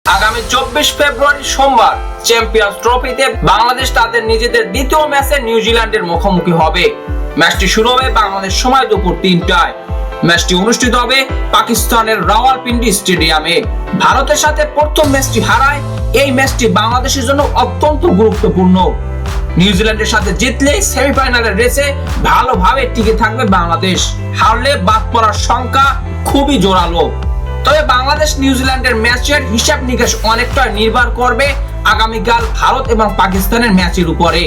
আগামী 24 ফেব্রুয়ারি সোমবার চ্যাম্পিয়ন্স ট্রফিতে বাংলাদেশ তাদের নিজেদের দ্বিতীয় ম্যাচে নিউজিল্যান্ডের মুখোমুখি হবে। ম্যাচটি শুরু হবে বাংলাদেশ সময় দুপুর 3টায়। ম্যাচটি অনুষ্ঠিত হবে পাকিস্তানের রাওয়ালপিন্ডি স্টেডিয়ামে। ভারতের সাথে প্রথম ম্যাচটি হারায় এই ম্যাচটি বাংলাদেশের জন্য অত্যন্ত গুরুত্বপূর্ণ। নিউজিল্যান্ডের সাথে জিতলেই সেমিফাইনালের রেসে ভালোভাবে টিকে থাকবে বাংলাদেশ, হারলে বাদ পড়ার সংখ্যা খুবই জোরালো। তবে বাংলাদেশ নিউজিল্যান্ডের ম্যাচের হিসাব নিকাশ অনেকটা নির্ভর করবে আগামীকাল ভারত এবং পাকিস্তানের ম্যাচের উপরে।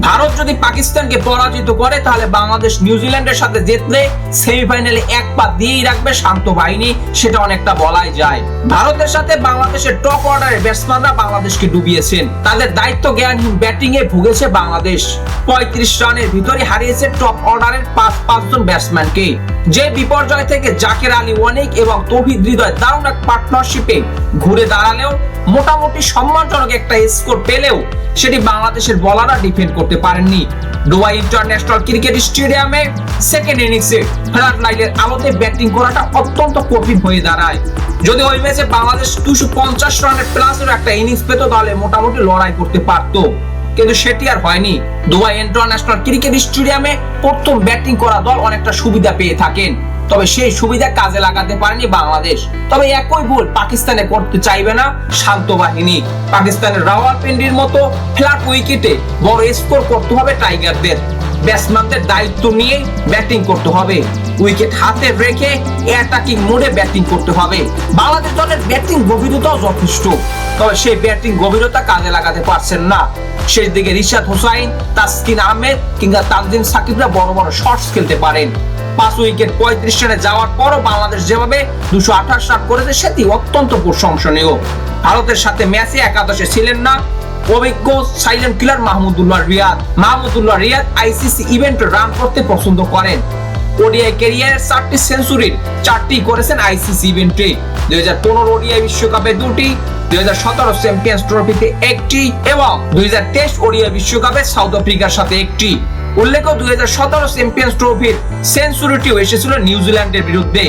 ভারত যদি পাকিস্তানকে পরাজিত করে তাহলে বাংলাদেশ নিউজিল্যান্ডের সাথে জিতলে সেমিফাইনালে এক পা দিয়েই রাখবে শান্ত বাহিনী, সেটা অনেকটা বলাই যায়। ভারতের সাথে বাংলাদেশের টপ অর্ডারের ব্যাটসম্যানরা বাংলাদেশকে ডুবিয়েছেন, তাদের দায়িত্ব জ্ঞানহীন ব্যাটিং এ ভুগেছে বাংলাদেশ। 35 রানের ভিতরে হারিয়েছে টপ অর্ডারের 5 জন ব্যাটসম্যানকে। যে বিপর্যয় থেকে জাকের আলী অনিক এবং তৌহিদ হৃদয় দারুণ এক পার্টনারশিপে ঘুরে দাঁড়ালেও মোটামুটি সম্মানজনক একটা স্কোর পেলেও সেটি বাংলাদেশের বোলাররা ডিফেন্ড করতে পারেননি। দুবাই ইন্টারন্যাশনাল ক্রিকেট স্টেডিয়ামে সেকেন্ড ইনিংসে ফ্লাড লাইটের আলোতে ব্যাটিং করাটা অত্যন্ত কঠিন হয়ে দাঁড়ায়। যদি ওই ম্যাচে বাংলাদেশ 250 রানের প্লাসের একটা ইনিংস পেত তাহলে মোটামুটি লড়াই করতে পারত, কিন্তু সেটি আর হয়নি। দুবাই ইন্টারন্যাশনাল ক্রিকেট স্টেডিয়ামে প্রথম ব্যাটিং করা দল অনেকটা সুবিধা পেয়ে থাকেন, তবে সেই সুবিধা কাজে লাগাতে পারেনি বাংলাদেশ। তবে একই ভুল পাকিস্তানে করতে চাইবে না শান্ত বাহিনী। পাকিস্তানের রাওয়ালপিন্ডির মতো ফ্ল্যাট উইকেটে বড় স্কোর করতে হবে টাইগারদের। ব্যাটসম্যানদের দায়িত্ব নিয়ে ব্যাটিং করতে হবে, উইকেট হাতে রেখে অ্যাটাকিং মোডে ব্যাটিং করতে হবে। বাংলাদেশ দলের ব্যাটিং গভীরতাও যথেষ্ট, তবে সেই ব্যাটিং গভীরতা কাজে লাগাতে পারছেন না। শেষ দিকে রিশাদ হোসাইন, তাসকিন আহমেদ কিংবা তানজিম সাকিবরা বড় বড় শটস খেলতে পারেন। 5 উইকেট 35 রানে যাওয়ার পরও বাংলাদেশ যেভাবে 228 রান করেছে সেটি অত্যন্ত প্রশংসনীয়। ভারতের সাথে ম্যাচে একাদশে ছিলেন না অভিজ্ঞ silent killer Mahmudullah Riyad ICC ইভেন্টে রান করতে পছন্দ করেন। ওডিআই ক্যারিয়ারের 4টি সেঞ্চুরির 4টি করেছেন আইসিসি ইভেন্টে। 2015 ওডিআই বিশ্বকাপে 2টি, 2017 চ্যাম্পিয়ন্স ট্রফিতে 1টি এবং 2023 ওডিআই বিশ্বকাপে সাউথ আফ্রিকার সাথে 1টি। উল্লেখ্য 2017 চ্যাম্পিয়ন্স ট্রফির সেঞ্চুরিটিও এসেছিল নিউজিল্যান্ডের বিরুদ্ধে।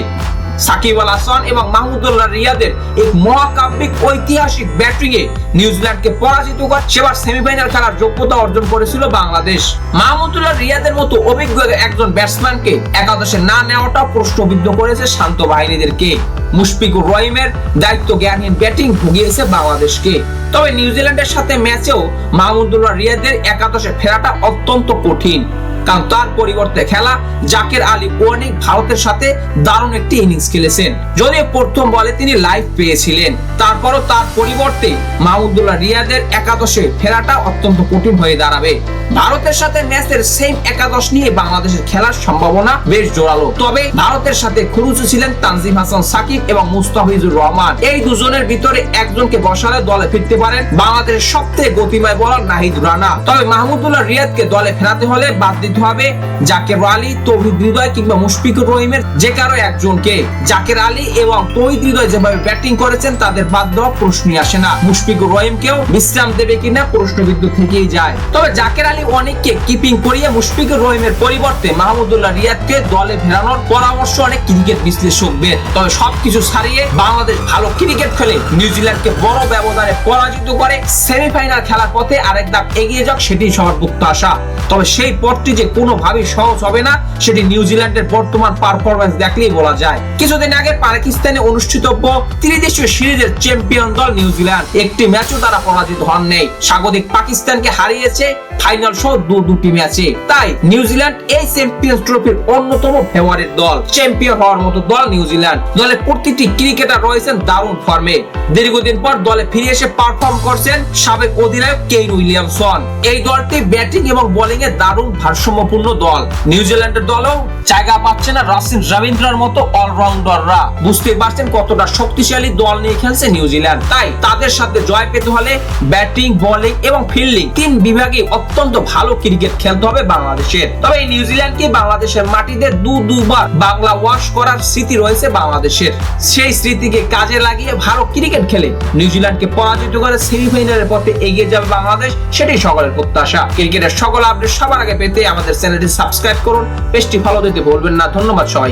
সাকিব আল হাসান এবং মাহমুদুল্লাহ রিয়াদের এক মহাকাব্যিক ঐতিহাসিক ব্যাটিংয়ে নিউজিল্যান্ডকে পরাজিত করে সেবার সেমিফাইনাল খেলার যোগ্যতা অর্জন করেছিল বাংলাদেশ। মাহমুদুল্লাহ রিয়াদের মতো অভিজ্ঞ একজন ব্যাটসম্যানকে একাদশে না নেওয়াটা প্রশ্নবিদ্ধ করেছে শান্ত বাহিনীদেরকে। মুশফিকুর রহিমের দায়িত্ব জ্ঞানহীন ব্যাটিং ভুগিয়েছে বাংলাদেশকে। তবে নিউজিল্যান্ডের সাথে ম্যাচেও মাহমুদুল্লাহ রিয়াদের একাদশে ফেরাটা অত্যন্ত কঠিন, কারণ তার পরিবর্তে খেলা জাকের আলী অনিক ভারতের সাথে দারুণ একটি ইনিংস খেলেছেন। যদিও প্রথম বলে তিনি লাইফ পেয়েছিলেন, তারপরও তার পরিবর্তে মাহমুদুল্লাহ রিয়াদের একাদশে ফেরাটা অত্যন্ত কঠিন হয়ে দাঁড়াবে। ভারতের সাথে ম্যাচের সেম একাদশ নিয়ে বাংলাদেশের খেলার সম্ভাবনা বেশ জোরালো। তবে ভারতের সাথে খুরুচে ছিলেন তানজিম হাসান সাকিব এবং মুস্তাফিজুর রহমান। এই দুজনের ভিতরে একজনকে বসালে দলে ফিরতে পারেন বাংলাদেশের সবথেকে গতিময় বোলার নাহিদ রানা। তবে মাহমুদুল্লাহ রিয়াদকে দলে ফেরাতে হলে বাদ দিতে হবে জাকের আলী, তৌহিদ হৃদয় কিংবা মুশফিকুর রহিমের যে কারো একজনকে। জাকের আলী এবং তৌহিদ হৃদয় যেভাবে ব্যাটিং করেছেন তাদের বাদ দেওয়া প্রশ্নই আসে না। মুশফিকুর রহিমকেও বিশ্রাম দেবে কিনা প্রশ্নবিদ্ধ থেকেই যায়। তবে জাকের আলী অনেককে কিপিং করিয়ে মুশফিকুর রহিমের পরিবর্তে মাহমুদুল্লাহ রিয়াদকে দলে ফেরানোর পরামর্শ অনেক ক্রিকেট বিশ্লেষকদের। তবে সবকিছু ছাড়িয়ে বাংলাদেশ ভালো ক্রিকেট খেলে নিউজিল্যান্ডকে বড় ব্যবধানে পরাজিত করে সেমিফাইনাল খেলার পথে আরেক ধাপ এগিয়ে যাক, সেটি সবার প্রত্যাশা। তবে সেই পথটি যে কোনোভাবেই সহজ হবে না সেটি নিউজিল্যান্ডের বর্তমান পারফরম্যান্স দেখলেই বলা যায়। কিছুদিন আগে পাকিস্তানে অনুষ্ঠিতব্য ত্রিদেশীয় সিরিজের চ্যাম্পিয়ন দল নিউজিল্যান্ড একটি ম্যাচও তারা পরাজিত হন নেই। স্বাগতিক পাকিস্তানকে হারিয়েছে ফাইনাল সহ দুটি ম্যাচে। তাই নিউজিল্যান্ড এই চ্যাম্পিয়ন্স ট্রফির অন্যতম ফেভারিট দল। চ্যাম্পিয়ন হওয়ার মতো দল নিউজিল্যান্ড। দলে প্রতিটি ক্রিকেটার রয়েছেন দারুণ ফর্মে। দীর্ঘদিন পর দলে ফিরে এসে পারফর্ম করছেন সাবেক অধিনায়ক কেইন উইলিয়ামসন। এই দলটি ব্যাটিং এবং বোলিং এ দারুণ ভারসাম্যপূর্ণ দল। নিউজিল্যান্ডের দলেও জায়গা পাচ্ছে না রাসিন রবীন্দ্রর মতো অলরাউন্ডাররা। বুঝতেই পারছেন কতটা শক্তিশালী দল নিয়ে খেলছে নিউজিল্যান্ড। তাই তাদের সাথে জয় পেতে হলে ব্যাটিং, বোলিং এবং ফিল্ডিং 3 বিভাগে অত্যন্ত ভালো ক্রিকেট খেলতে হবে বাংলাদেশের। তবে এই নিউজিল্যান্ডকে বাংলাদেশের মাটিতে দুবার বাংলা ওয়াশ করার স্মৃতি রয়েছে বাংলাদেশের। সেই স্মৃতিকে কাজে লাগিয়ে ভালো ক্রিকেট খেলে নিউজিল্যান্ডকে পরাজিত করে সেমিফাইনালের পথে এগিয়ে যাবে বাংলাদেশ, সেটাই সকলের প্রত্যাশা। ক্রিকেটের সকল আপডেট সবার আগে পেতে আমাদের চ্যানেলটি সাবস্ক্রাইব করুন, পেজটি ফলো দিতে ভুলবেন না। ধন্যবাদ সবাই।